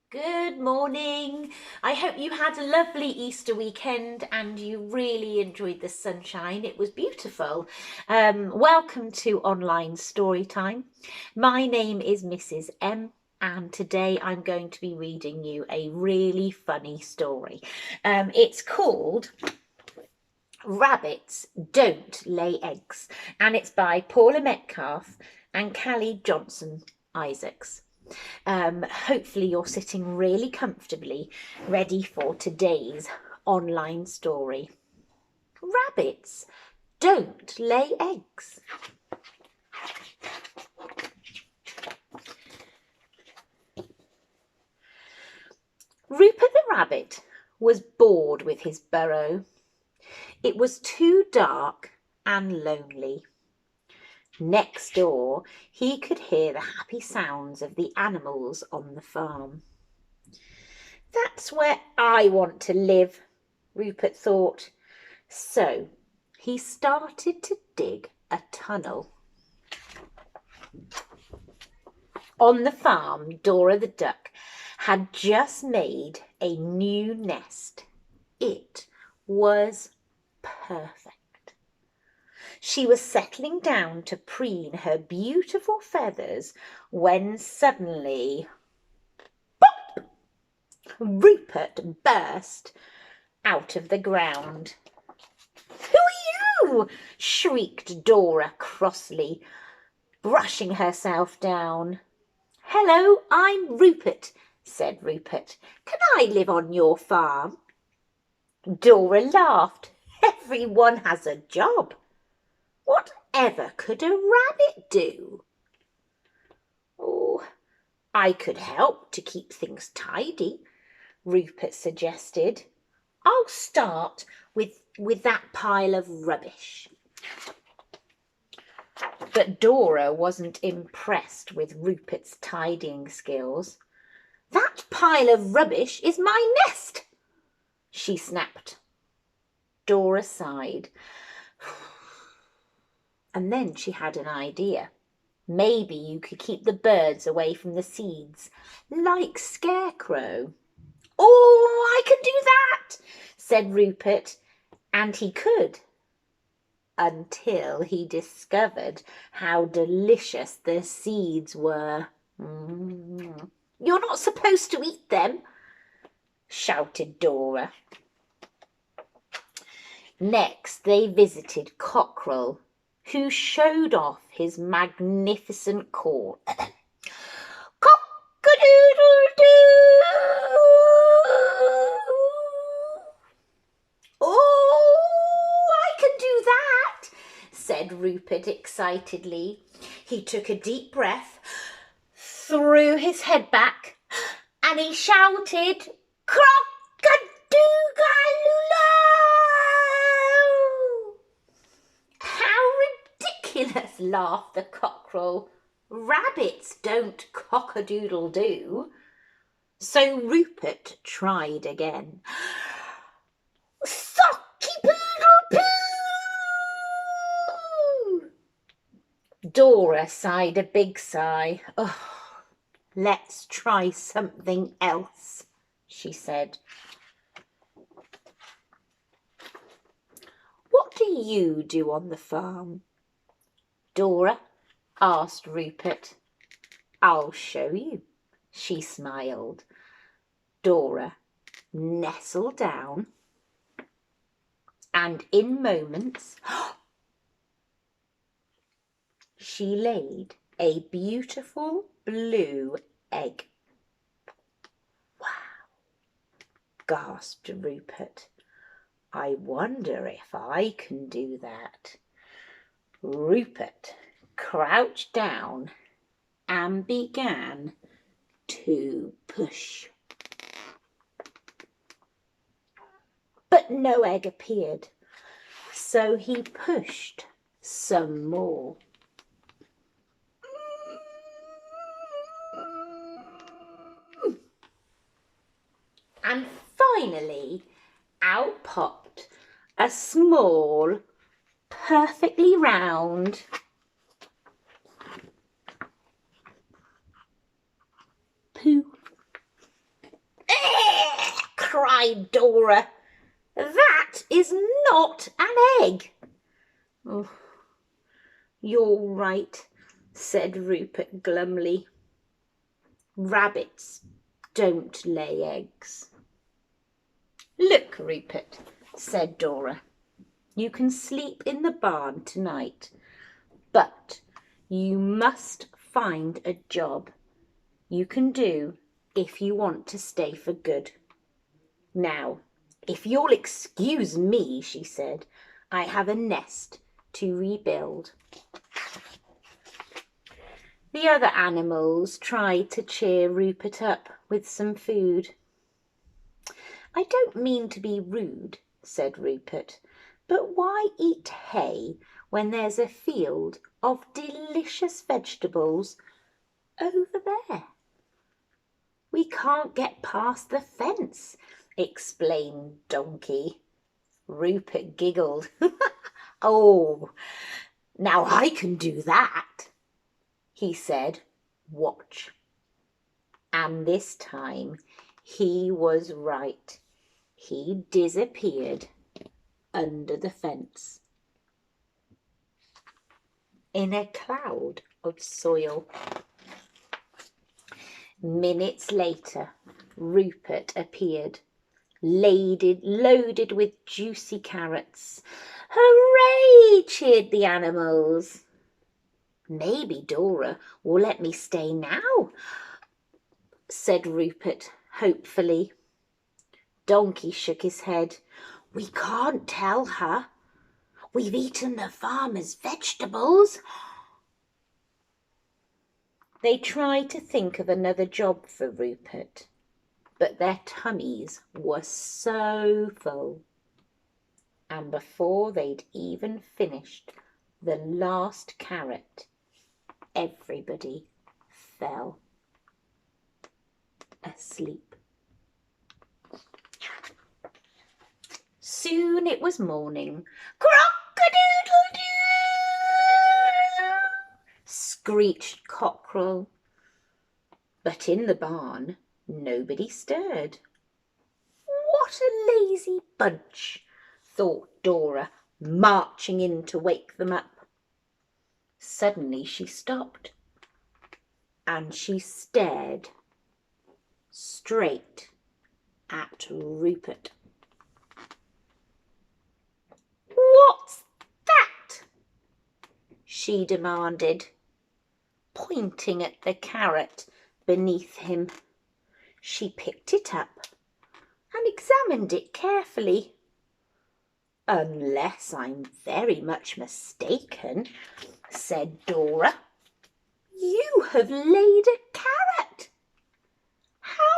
Good morning. I hope you had a lovely Easter weekend and you really enjoyed the sunshine. It was beautiful. Welcome to Online Storytime. My name is Mrs. M and today I'm going to be reading you a really funny story. It's called Rabbits Don't Lay Eggs and it's by Paula Metcalf and Callie Johnson Isaacs. Hopefully you're sitting really comfortably, ready for today's online story. Rabbits don't lay eggs. Rupert the rabbit was bored with his burrow. It was too dark and lonely. Next door, he could hear the happy sounds of the animals on the farm. That's where I want to live, Rupert thought. So he started to dig a tunnel. On the farm, Dora the duck had just made a new nest. It was perfect. She was settling down to preen her beautiful feathers when suddenly, pop! Rupert burst out of the ground. "Who are you?" shrieked Dora crossly, brushing herself down. "Hello, I'm Rupert," said Rupert. "Can I live on your farm?" Dora laughed. "Everyone has a job. Whatever could a rabbit do?" "Oh, I could help to keep things tidy," Rupert suggested. "I'll start with that pile of rubbish." But Dora wasn't impressed with Rupert's tidying skills. "That pile of rubbish is my nest," she snapped. Dora sighed. And then she had an idea. Maybe you could keep the birds away from the seeds, like Scarecrow. "Oh, I can do that," said Rupert, and he could. Until he discovered how delicious the seeds were. "You're not supposed to eat them," shouted Dora. Next they visited Cockerel, who showed off his magnificent call. "Cock-a-doodle-doo! Oh, I can do that," said Rupert excitedly. He took a deep breath, threw his head back, and he shouted, "Crock-a-doo-ga-loo-loo!" "How ridiculous," laughed the cockerel. "Rabbits don't cock-a-doodle-doo." So Rupert tried again. "Socky-poodle-poo!" Dora sighed a big sigh. "Oh, let's try something else," she said. "What do you do on the farm?" Dora asked Rupert. "I'll show you," she smiled. Dora nestled down, and in moments she laid a beautiful blue egg. "Wow," gasped Rupert. "I wonder if I can do that." Rupert crouched down and began to push. But no egg appeared, so he pushed some more. And finally, out popped a small, perfectly round poo. cried Dora. "That is not an egg." "Oh, you're right," said Rupert glumly. "Rabbits don't lay eggs." "Look, Rupert," said Dora, "you can sleep in the barn tonight, but you must find a job you can do if you want to stay for good. Now, if you'll excuse me," she said, "I have a nest to rebuild." The other animals tried to cheer Rupert up with some food. "I don't mean to be rude," said Rupert, "but why eat hay when there's a field of delicious vegetables over there?" "We can't get past the fence," explained Donkey. Rupert giggled. "Oh, now I can do that," he said. "Watch." And this time he was right. He disappeared under the fence in a cloud of soil. Minutes later, Rupert appeared, loaded with juicy carrots. "Hooray!" cheered the animals. "Maybe Dora will let me stay now," said Rupert hopefully. Donkey shook his head. "We can't tell her. We've eaten the farmer's vegetables." They tried to think of another job for Rupert, but their tummies were so full. And before they'd even finished the last carrot, everybody fell asleep. Soon it was morning. "Cock-a-doodle-doo!" screeched Cockerel. But in the barn nobody stirred. "What a lazy bunch," thought Dora, marching in to wake them up. Suddenly she stopped and she stared straight at Rupert. "What's that?" she demanded, pointing at the carrot beneath him. She picked it up and examined it carefully. "Unless I'm very much mistaken," said Dora, "you have laid a carrot. How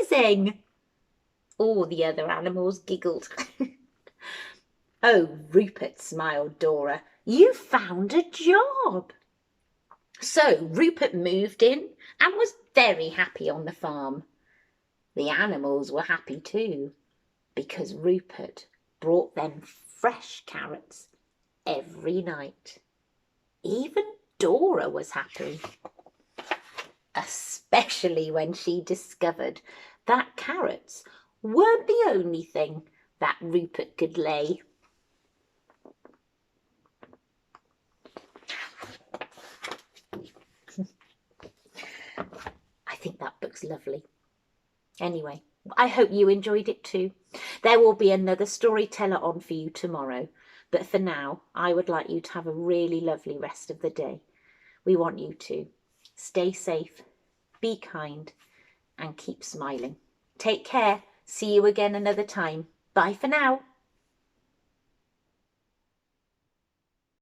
amazing!" All the other animals giggled. "Oh, Rupert," smiled Dora, "you found a job." So Rupert moved in and was very happy on the farm. The animals were happy too, because Rupert brought them fresh carrots every night. Even Dora was happy, especially when she discovered that carrots weren't the only thing that Rupert could lay. I think that book's lovely. Anyway, I hope you enjoyed it too. There will be another storyteller on for you tomorrow, but for now, I would like you to have a really lovely rest of the day. We want you to stay safe, be kind, and keep smiling. Take care. See you again another time. Bye for now.